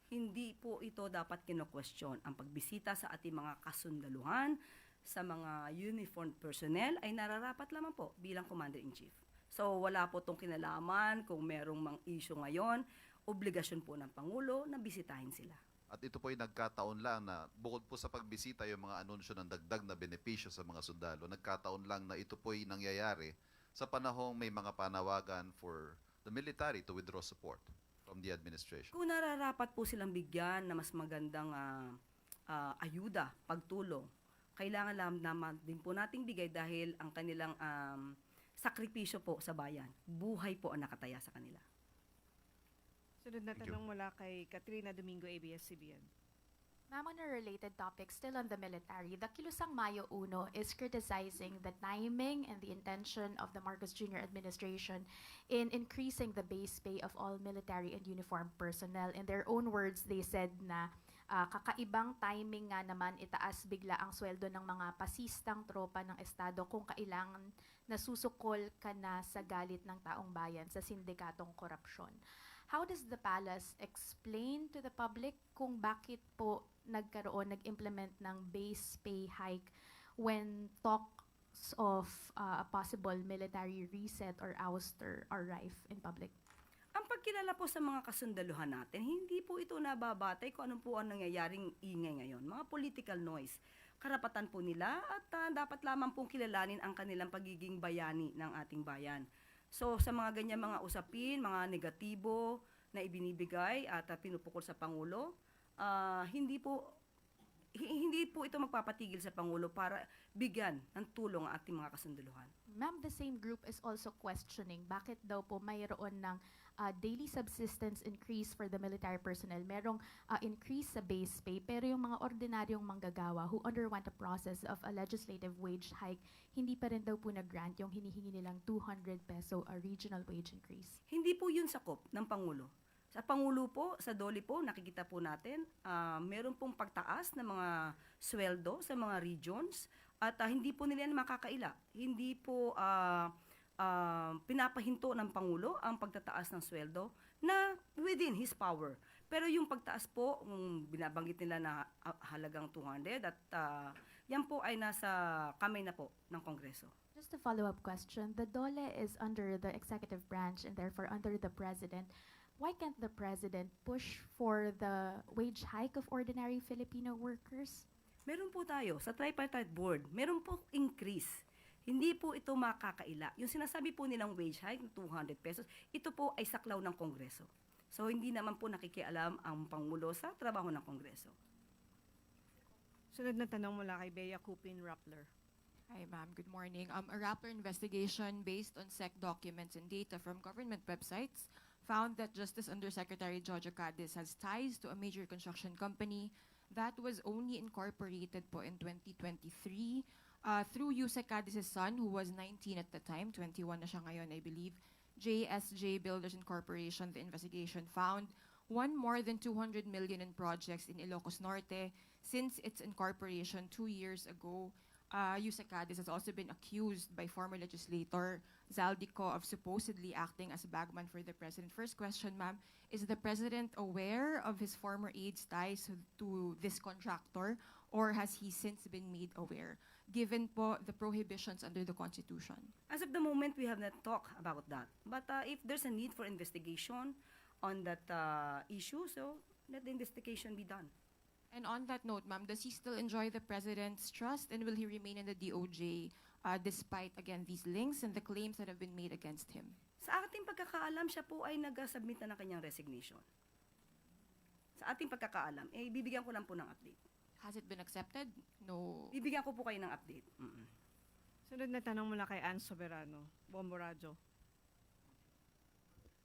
hindi po ito dapat kino-question. Ang pagbisita sa ating mga kasundaluhan, sa mga uniformed personnel, ay nararapat lamang po bilang Commander-in-Chief. So wala po itong kinalaman kung merong mang issue ngayon, obligasyon po ng Pangulo na bisitahin sila. At ito po ay nagkataon lang na bukod po sa pagbisita yung mga anunsyo ng dagdag na benepisyo sa mga sundalo, nagkataon lang na ito po ay nangyayari sa panahong may mga panawagan for the military to withdraw support from the administration. Kung nararapat po silang bigyan na mas magandang ayuda, pagtulong, kailangan lang naman din po nating bigay dahil ang kanilang sakripisyo po sa bayan, buhay po ang nakataya sa kanila. Sunod na tanong mula kay Katrina Domingo, ABS-CBN. Ma'am, on a related topic, still on the military, the Kilusang Mayo Uno is criticizing the timing and the intention of the Marcos Jr. administration in increasing the base pay of all military and uniformed personnel. In their own words, they said na kakaibang timing nga naman itaas bigla ang sweldo ng mga pasistang tropa ng Estado kung kailangan nasusukol ka na sa galit ng taong bayan sa sindikatong korupsyon. How does the palace explain to the public kung bakit po nag-implement ng base pay hike when talk of a possible military reset or ouster are rife in public? Ang pagkilala po sa mga kasundaluhan natin, hindi po ito nababatay kung ano po ang nangyayaring ingay ngayon. Mga political noise. Karapatan po nila at dapat lamang pong kilalanin ang kanilang pagiging bayani ng ating bayan. So sa mga ganyan mga usapin, mga negatibo na ibinibigay at pinupukol sa Pangulo, hindi po ito magpapatigil sa Pangulo para bigyan ng tulong ang ating mga kasundaluhan. Ma'am, the same group is also questioning bakit daw po mayroon ng daily subsistence increase for the military personnel. Merong increase sa base pay, pero yung mga ordinaryong manggagawa who underwent a process of a legislative wage hike, hindi pa rin daw po nag-grant yung hinihingi nilang 200 peso a regional wage increase. Hindi po yun sakop ng Pangulo. Sa Pangulo po, sa DOLE po, nakikita po natin, meron pong pagtaas ng mga sweldo sa mga regions at hindi po nila yan makakaila. Hindi po pinapahinto ng Pangulo ang pagtataas ng sweldo na within his power. Pero yung pagtaas po, binabanggit nila na halagang 200 at yan po ay nasa kamay na po ng Kongreso. Just a follow-up question. The DOLE is under the executive branch and therefore under the President. Why can't the President push for the wage hike of ordinary Filipino workers? Meron po tayo sa tripartite board, meron po increase. Hindi po ito makakaila. Yung sinasabi po nilang wage hike ng 200 pesos, ito po ay saklaw ng Kongreso. So hindi naman po nakikialam ang Pangulo sa trabaho ng Kongreso. Sunod na tanong mula kay Bea Cupin Rappler. Hi, ma'am. Good morning. A Rappler investigation based on SEC documents and data from government websites found that Justice Undersecretary Jojo Cadiz has ties to a major construction company that was only incorporated po in 2023 through Yusek Cadiz's son, who was 19 at the time, 21 na siya ngayon, I believe. JSJ Builders Incorporation, the investigation found won more than 200 million in projects in Ilocos Norte since its incorporation 2 years ago. Yusek Cadiz has also been accused by former legislator Zaldico of supposedly acting as a bagman for the president. First question, ma'am, is the president aware of his former aide's ties to this contractor, or has he since been made aware, given po the prohibitions under the Constitution? As of the moment, we have not talked about that. But if there's a need for investigation on that issue, so let the investigation be done. And on that note, ma'am, does he still enjoy the president's trust, and will he remain in the DOJ despite, again, these links and the claims that have been made against him? Sa ating pagkakaalam, siya po ay nag-submit na ng kanyang resignation. Sa ating pagkakaalam, bibigyan ko lang po ng update. Has it been accepted? No. Bibigyan ko po kayo ng update. Sunod na tanong mula kay Ann Soberano, Bombo Radyo.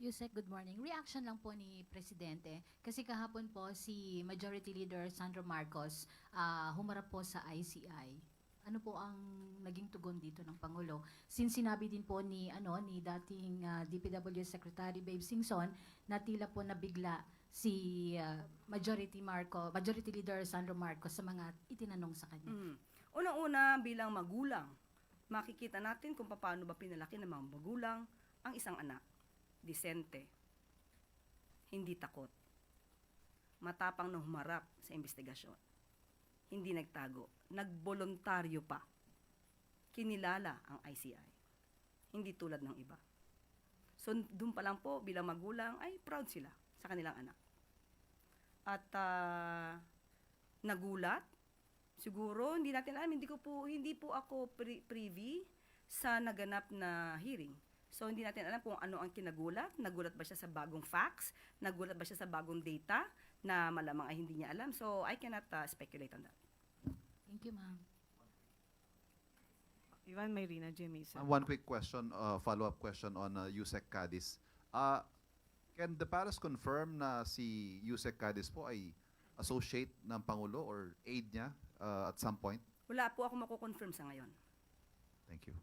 Yusek, good morning. Reaction lang po ni Presidente. Kasi kahapon po si Majority Leader Sandro Marcos humarap po sa ICI. Ano po ang naging tugon dito ng Pangulo? Since sinabi din po ni dating DPW Secretary Babe Singson na tila po nabigla si Majority Leader Sandro Marcos sa mga itinanong sa kanya. Unang-una, bilang magulang, makikita natin kung paano ba pinalaki ng mga magulang ang isang anak. Disente, hindi takot, matapang na humarap sa investigasyon, hindi nagtago, nagboluntaryo pa, kinilala ang ICI, hindi tulad ng iba. So doon pa lang po bilang magulang ay proud sila sa kanilang anak. At nagulat, siguro hindi natin alam, hindi po ako privy sa naganap na hearing. So, hindi natin alam kung ano ang kinagulat. Nagulat ba siya sa bagong facts? Nagulat ba siya sa bagong data na malamang ay hindi niya alam? So, I cannot speculate on that. Thank you, ma'am. Ivan Mayrina, Jimmy. One quick question, follow-up question on Yusek Cadiz. Can the palace confirm na si Yusek Cadiz po ay associate ng Pangulo or aide niya at some point? Wala po ako mako-confirm sa ngayon. Thank you.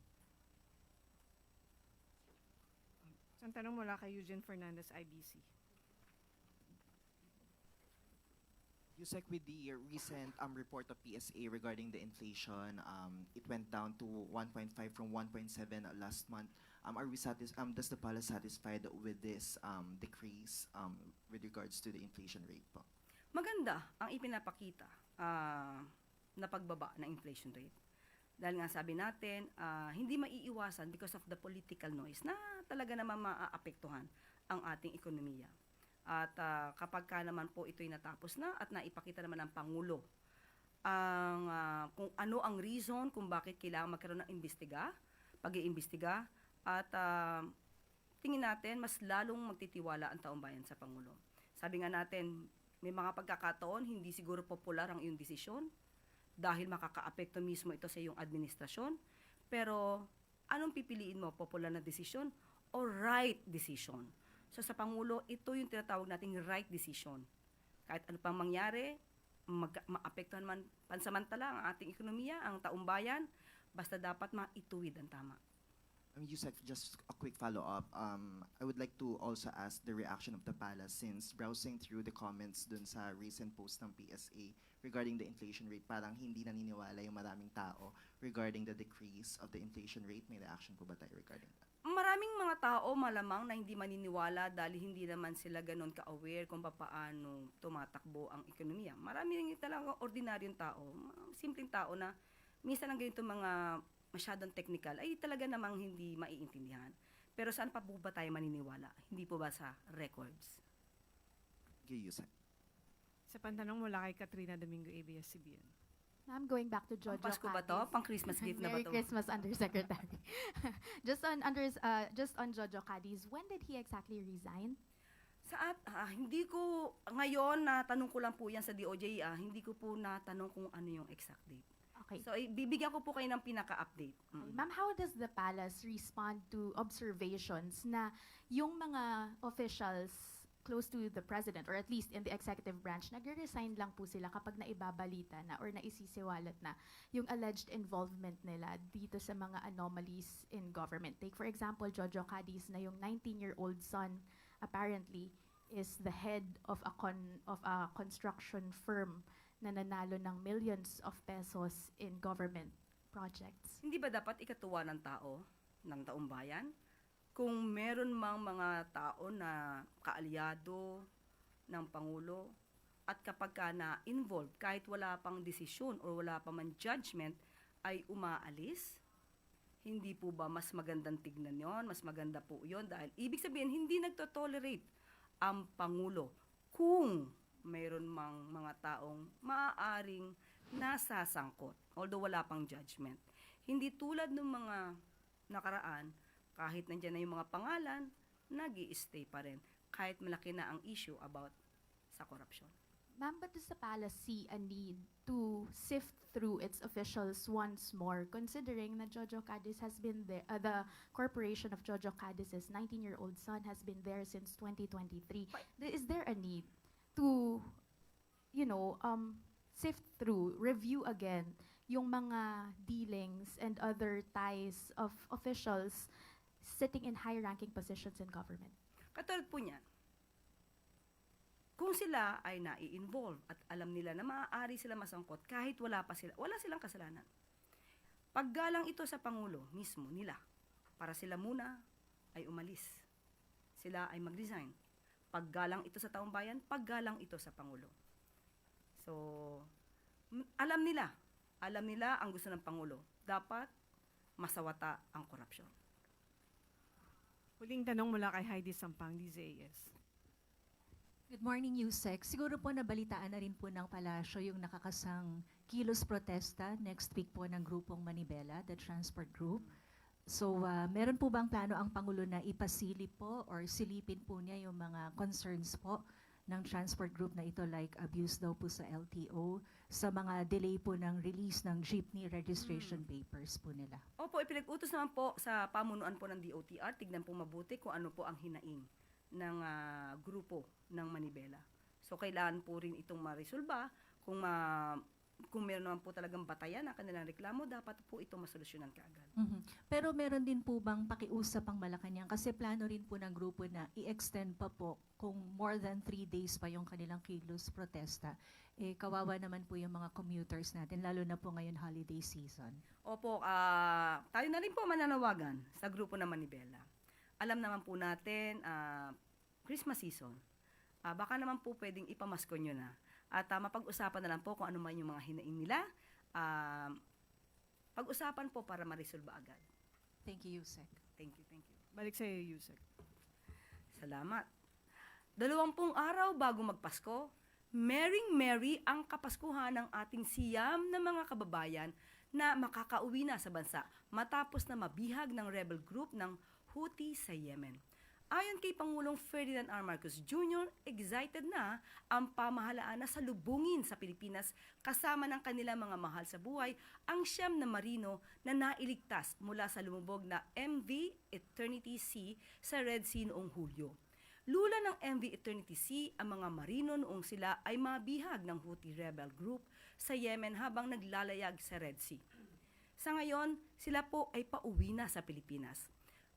Isang tanong mula kay Eugene Fernandez, IBC. Yusek, with the recent report of PSA regarding the inflation, it went down to 1.5 from 1.7 last month. Does the palace satisfied with this decrease with regards to the inflation rate po? Maganda ang ipinapakita na pagbaba ng inflation rate. Dahil nga sabi natin, hindi maiiwasan because of the political noise na talaga naman maaapektuhan ang ating ekonomiya. At kapag ka naman po ito'y natapos na at naipakita naman ng Pangulo ang kung ano ang reason kung bakit kailangan magkaroon ng pag-iimbestiga at tingin natin mas lalong magtitiwala ang taong bayan sa Pangulo. Sabi nga natin, may mga pagkakataon hindi siguro popular ang iyong desisyon dahil makakaapekto mismo ito sa iyong administrasyon. Pero anong pipiliin mo? Popular na desisyon o right decision? So sa Pangulo, ito yung tinatawag nating right decision. Kahit ano pang mangyari, maapektuhan man pansamantala ang ating ekonomiya, ang taong bayan, basta dapat maituwid ang tama. Yusek, just a quick follow-up. I would like to also ask the reaction of the palace since browsing through the comments dun sa recent post ng PSA regarding the inflation rate, parang hindi naniniwala yung maraming tao regarding the decrease of the inflation rate. May reaction po ba tayo regarding that? Maraming mga tao malamang na hindi maniniwala dahil hindi naman sila ganun ka-aware kung paano tumatakbo ang ekonomiya. Marami rin talagang ordinaryong tao, simpleng tao na minsan ang ganito mga masyadong technical ay talaga namang hindi maiintindihan. Pero saan pa po ba tayo maniniwala? Hindi po ba sa records? Yusek. Sa pantanong mula kay Katrina Domingo, ABS-CBN. I'm going back to Jojo Pasko ba to? Cadiz. Pang Christmas gift na ba Merry to? Christmas, Undersecretary. just on Jojo Cadiz, when did he exactly resign? Hindi ko, ngayon, natanong ko lang po yan sa DOJ, hindi ko po natanong kung ano yung exact date. Okay. So, bibigyan ko po kayo ng pinaka-update. Okay. Ma'am, how does the palace respond to observations na yung mga officials close to the president or at least in the executive branch, nagre-resign lang po sila kapag naibabalita na or naisisiwalat na yung alleged involvement nila dito sa mga anomalies in government. Take for example, Jojo Cadiz na yung 19-year-old son apparently is the head of a construction firm na nanalo ng millions of pesos in government projects. Hindi ba dapat ikatuwa ng tao, ng taong bayan? Kung meron mang mga tao na kaalyado ng Pangulo at kapag ka na-involved, kahit wala pang desisyon o wala pa man judgment, ay umaalis, hindi po ba mas magandang tignan yon? Mas maganda po yon dahil ibig sabihin, hindi nagtotolerate ang Pangulo kung mayroon mang mga taong maaaring nasasangkot, although wala pang judgment. Hindi tulad ng mga nakaraan, kahit nandiyan na yung mga pangalan, nag-i-stay pa rin, kahit malaki na ang issue about sa corruption. Ma'am, but does the palace see a need to sift through its officials once more, considering that Jojo Cadiz has been there, the corporation of Jojo Cadiz's 19-year-old son has been there since 2023? Is there a need to, sift through, review again yung mga dealings and other ties of officials sitting in high-ranking positions in government? Katulad po niyan, kung sila ay nai-involve at alam nila na maaari sila masangkot kahit wala silang kasalanan. Paggalang ito sa Pangulo mismo nila, para sila muna ay umalis. Sila ay mag-resign. Paggalang ito sa taong bayan, paggalang ito sa Pangulo. So, alam nila ang gusto ng Pangulo. Dapat masawata ang korupsyon. Huling tanong mula kay Heidi Sampang, DZAS. Good morning, Yusek. Siguro po nabalitaan na rin po ng palasyo yung nakakasang kilos protesta next week po ng grupong Manibela, the Transport Group. So, meron po bang plano ang Pangulo na ipasilip po or silipin po niya yung mga concerns po ng transport group na ito like abuse daw po sa LTO, sa mga delay po ng release ng jeepney registration papers po nila? Opo, ipinag-utos naman po sa pamunuan po ng DOTR. Tignan po mabuti kung ano po ang hinaing ng grupo ng Manibela. So, kailangan po rin itong maresolba. Kung meron naman po talagang batayan ang kanilang reklamo, dapat po ito masolusyonan kaagad. Pero meron din po bang pakiusap ang Malacanang? Kasi plano rin po ng grupo na i-extend pa po kung more than 3 days pa yung kanilang kilos protesta. Kawawa naman po yung mga commuters natin, lalo na po ngayon holiday season. Opo, tayo na rin po mananawagan sa grupo ng Manibela. Alam naman po natin, Christmas season, baka naman po pwedeng ipamasko nyo na. At mapag-usapan na lang po kung ano man yung mga hinaing nila. Pag-usapan po para ma-resolve agad. Thank you, Yusek. Thank you, thank you. Balik sa iyo, Yusek. Salamat. 20 araw bago magpasko, Merry ang kapaskuhan ng ating siyam na mga kababayan na makakauwi na sa bansa matapos na mabihag ng rebel group ng Houthi sa Yemen. Ayon kay Pangulong Ferdinand R. Marcos Jr., excited na ang pamahalaan na salubungin sa Pilipinas kasama ng kanilang mga mahal sa buhay ang siyam na marino na nailigtas mula sa lumubog na MV Eternity Sea sa Red Sea noong Hulyo. Lula ng MV Eternity Sea ang mga marino noong sila ay mabihag ng Houthi rebel group sa Yemen habang naglalayag sa Red Sea. Sa ngayon, sila po ay pauwi na sa Pilipinas.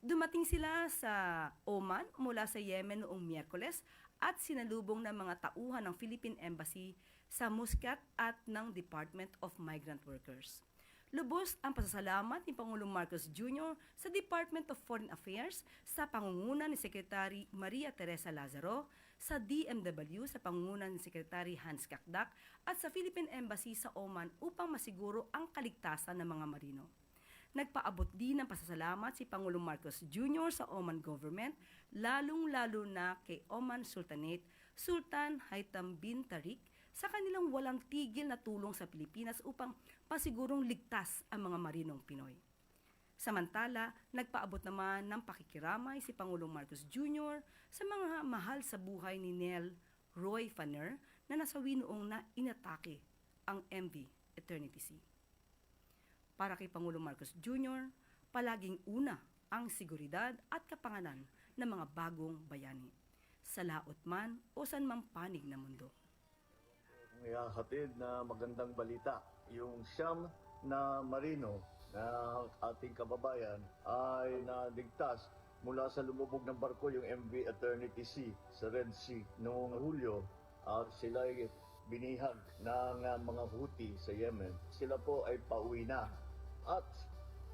Dumating sila sa Oman mula sa Yemen noong Miyerkules at sinalubong ng mga tauhan ng Philippine Embassy sa Muscat at ng Department of Migrant Workers. Lubos ang pasasalamat ni Pangulong Marcos Jr. sa Department of Foreign Affairs sa pangunguna ni Secretary Maria Teresa Lazaro, sa DMW sa pangunguna ni Secretary Hans Kakdak at sa Philippine Embassy sa Oman upang masiguro ang kaligtasan ng mga marino. Nagpaabot din ng pasasalamat si Pangulong Marcos Jr. sa Oman government, lalong-lalo na kay Oman Sultanate, Sultan Haitham bin Tariq, sa kanilang walang tigil na tulong sa Pilipinas upang pasigurong ligtas ang mga marinong Pinoy. Samantala, nagpaabot naman ng pakikiramay si Pangulong Marcos Jr. sa mga mahal sa buhay ni Nel Roy Fanner na nasawi noong na inatake ang MV Eternity Sea. Para kay Pangulong Marcos Jr., palaging una ang seguridad at kapanganan ng mga bagong bayani, sa laot man o san mang panig na mundo. Ihahatid na magandang balita, yung siyam na marino na ating kababayan ay naligtas mula sa lumubog ng barko, yung MV Eternity Sea sa Red Sea noong Hulyo, at sila ay binihag ng mga Houthi sa Yemen. Sila po ay pauwi na. At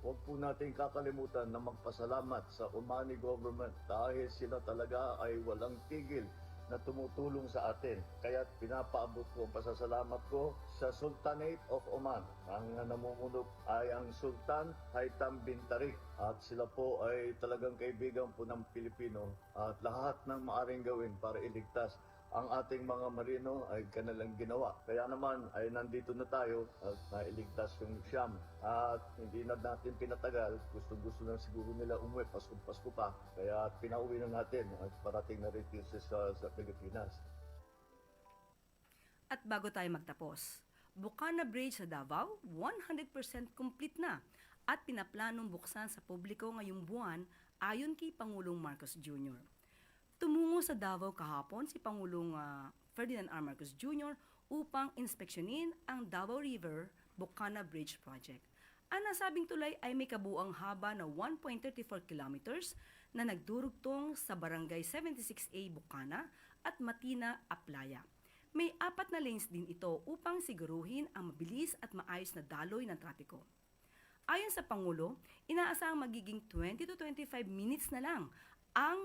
huwag po natin kakalimutan na magpasalamat sa Omani government dahil sila talaga ay walang tigil na tumutulong sa atin. Kaya pinapaabot ko ang pasasalamat ko sa Sultanate of Oman. Ang namumuno ay ang Sultan Haitham bin Tariq. At sila po ay talagang kaibigan po ng Pilipino at lahat ng maaring gawin para iligtas ang ating mga marino ay kanilang ginawa. Kaya naman ay nandito na tayo at nailigtas yung siyam. At hindi na natin pinatagal. Gusto na siguro nila umuwi. Pasko pa. Kaya pinauwi na natin at parating na rin sa Pilipinas. At bago tayo magtapos, Bukana Bridge sa Davao, 100% complete na at pinaplanong buksan sa publiko ngayong buwan ayon kay Pangulong Marcos Jr. Tumungo sa Davao kahapon si Pangulong Ferdinand R. Marcos Jr. upang inspeksyonin ang Davao River Bukana Bridge Project. Ang nasabing tulay ay may kabuang haba na 1.34 kilometers na nagdurugtong sa Barangay 76A Bukana at Matina, Aplaya. May 4 na lanes din ito upang siguruhin ang mabilis at maayos na daloy ng trapiko. Ayon sa Pangulo, inaasahang magiging 20 to 25 minutes na lang ang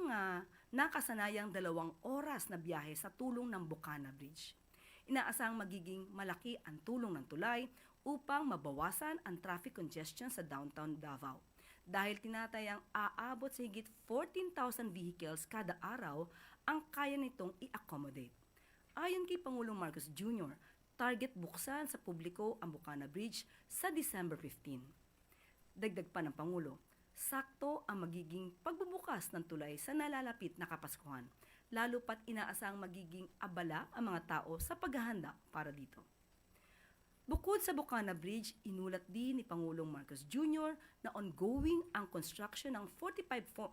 nakasanayang 2 oras na biyahe sa tulong ng Bukana Bridge. Inaasahang magiging malaki ang tulong ng tulay upang mabawasan ang traffic congestion sa downtown Davao. Dahil tinatayang aabot sa higit 14,000 vehicles kada araw ang kaya nitong i-accommodate. Ayon kay Pangulong Marcos Jr., target buksan sa publiko ang Bukana Bridge sa December 15. Dagdag pa ng Pangulo, sakto ang magiging pagbubukas ng tulay sa nalalapit na Kapaskuhan, lalo pat inaasang magiging abala ang mga tao sa paghahanda para dito. Bukod sa Bukana Bridge, inulat din ni Pangulong Marcos Jr. na ongoing ang construction ng 45.5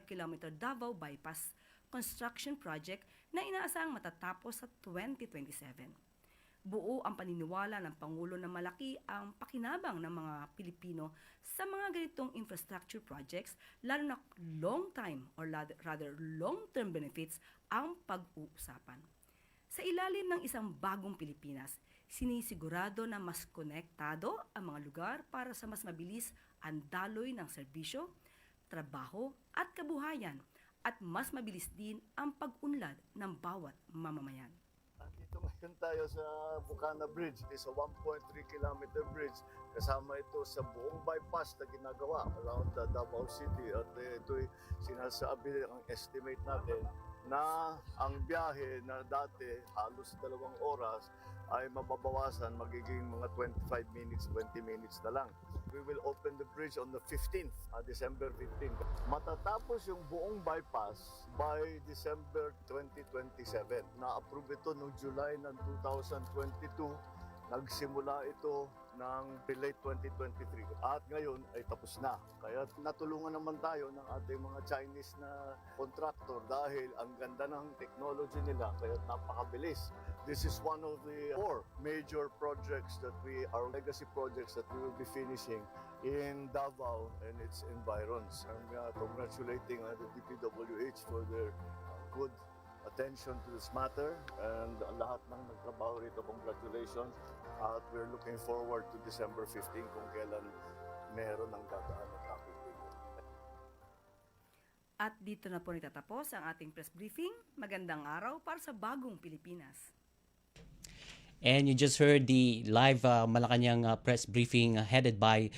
km Davao Bypass construction project na inaasang matatapos sa 2027. Buo ang paniniwala ng Pangulo na malaki ang pakinabang ng mga Pilipino sa mga ganitong infrastructure projects, lalo na long-term benefits ang pag-uusapan. Sa ilalim ng isang bagong Pilipinas, sinisigurado na mas konektado ang mga lugar para sa mas mabilis ang daloy ng serbisyo, trabaho at kabuhayan, at mas mabilis din ang pag-unlad ng bawat mamamayan. Dito ngayon tayo sa Bukana Bridge. It's a 1.3 kilometer bridge Kasama ito sa buong bypass na ginagawa around the Davao City at ito'y sinasabi, ang estimate natin na ang biyahe na dati halos 2 oras ay mababawasan, magiging mga 25 minutes, 20 minutes na lang. We will open the bridge on the 15th, December 15. Matatapos yung buong bypass by December 2027. Na-approve ito noong July ng 2022. Nagsimula ito ng late 2023 at ngayon ay tapos na. Kaya natulungan naman tayo ng ating mga Chinese na contractor dahil ang ganda ng technology nila kaya napakabilis. This is one of the 4 major projects that our legacy projects that we will be finishing in Davao and its environs. I'm congratulating the DPWH for their good attention to this matter and lahat ng nagtrabaho rito, congratulations. At we're looking forward to December 15 kung kailan meron ng dadaan ng traffic ticket. At dito na po natatapos ang ating press briefing. Magandang araw para sa bagong Pilipinas. And you just heard the live Malacanang press briefing headed by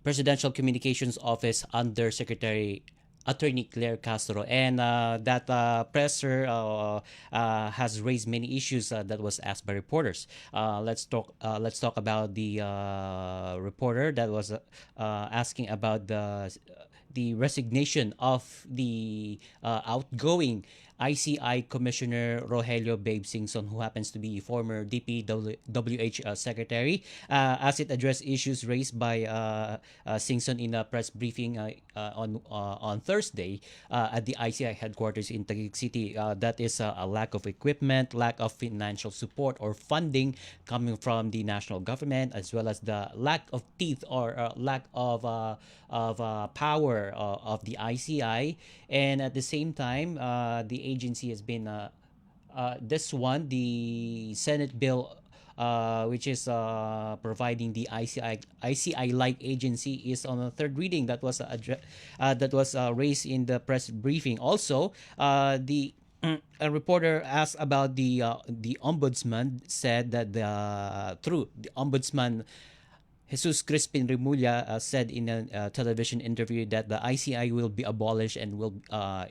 Presidential Communications Office Undersecretary Attorney Claire Castro, and that presser has raised many issues that was asked by reporters. Let's talk about the reporter that was asking about the resignation of the outgoing ICI Commissioner Rogelio Babe Singson, who happens to be former DPWH Secretary, as it addressed issues raised by Singson in a press briefing on Thursday at the ICI headquarters in Taguig City. That is a lack of equipment, lack of financial support or funding coming from the national government, as well as the lack of teeth or lack of power of the ICI. And at the same time, the agency has been the Senate bill which is providing the ICI like agency is on a third reading. That was raised in the press briefing. Also, a reporter asked about the ombudsman, said that through the ombudsman Jesus Crispin Remulla said in a television interview that the ICI will be abolished and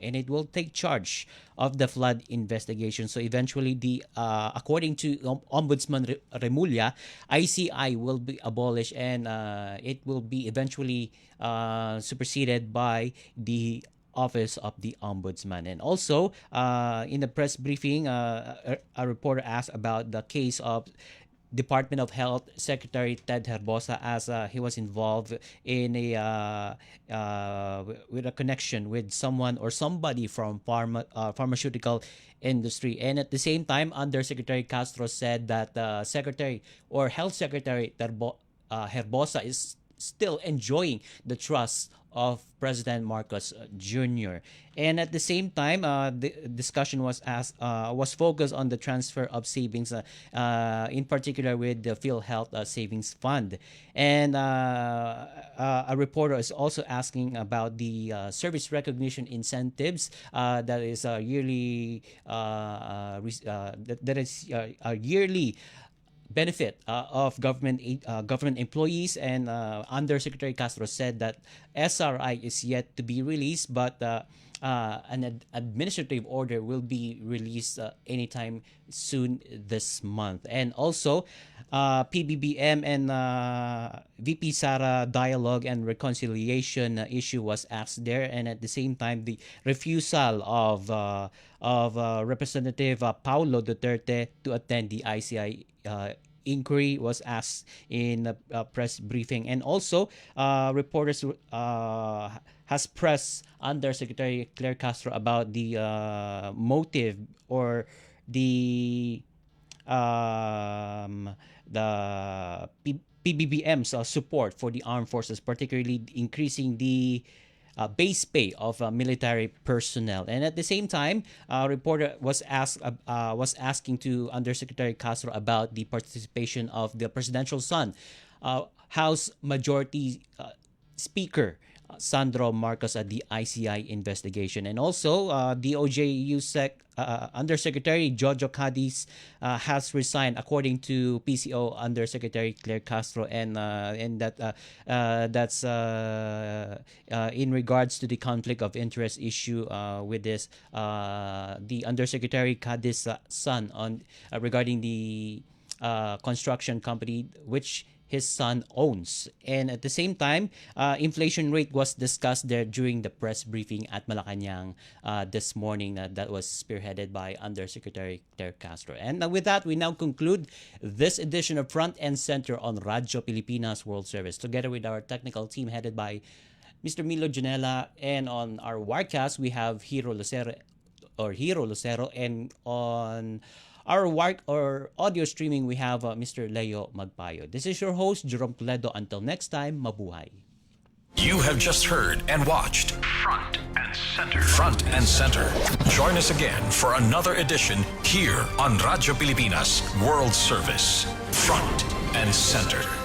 it will take charge of the flood investigation. So eventually, according to Ombudsman Remulla, ICI will be abolished and it will be eventually superseded by the Office of the Ombudsman. And also, in the press briefing, a reporter asked about the case of Department of Health Secretary Ted Herbosa, as he was involved in with a connection with someone or somebody from pharmaceutical industry. And at the same time, Undersecretary Castro said that Secretary or Health Secretary Herbosa is still enjoying the trust of President Marcos Jr. And at the same time, the discussion was focused on the transfer of savings, in particular with the PhilHealth Savings Fund. And a reporter is also asking about the service recognition incentives that is a yearly benefit of government employees. And Undersecretary Castro said that SRI is yet to be released, but an administrative order will be released anytime soon this month. And also, PBBM and VP Sara dialogue and reconciliation issue was asked there, and at the same time, the refusal of Representative Paulo Duterte to attend the ICI inquiry was asked in a press briefing. And also, reporters has pressed Undersecretary Claire Castro about the motive or the PBBM's support for the armed forces, particularly increasing the base pay of military personnel. And at the same time, a reporter was asking to Undersecretary Castro about the participation of the presidential son, House Majority Speaker Sandro Marcos at the ICI investigation. And also, DOJ USEC Undersecretary Jojo Cadiz has resigned, according to PCO Undersecretary Claire Castro, and that's in regards to the conflict of interest issue with this the Undersecretary Cadiz son on regarding the construction company which his son owns. And at the same time, inflation rate was discussed there during the press briefing at Malacanang this morning that was spearheaded by Undersecretary Claire Castro. And with that, we now conclude this edition of Front and Center on Radyo Pilipinas World Service, together with our technical team headed by Mr. Milo Janela. And on our Wirecast, we have Hero Lucero, and on our audio streaming, we have Mr. Leo Magpayo. This is your host, Jerome Toledo. Until next time, mabuhay. You have just heard and watched Front and Center. Front and Center. Join us again for another edition here on Radyo Pilipinas World Service. Front and Center.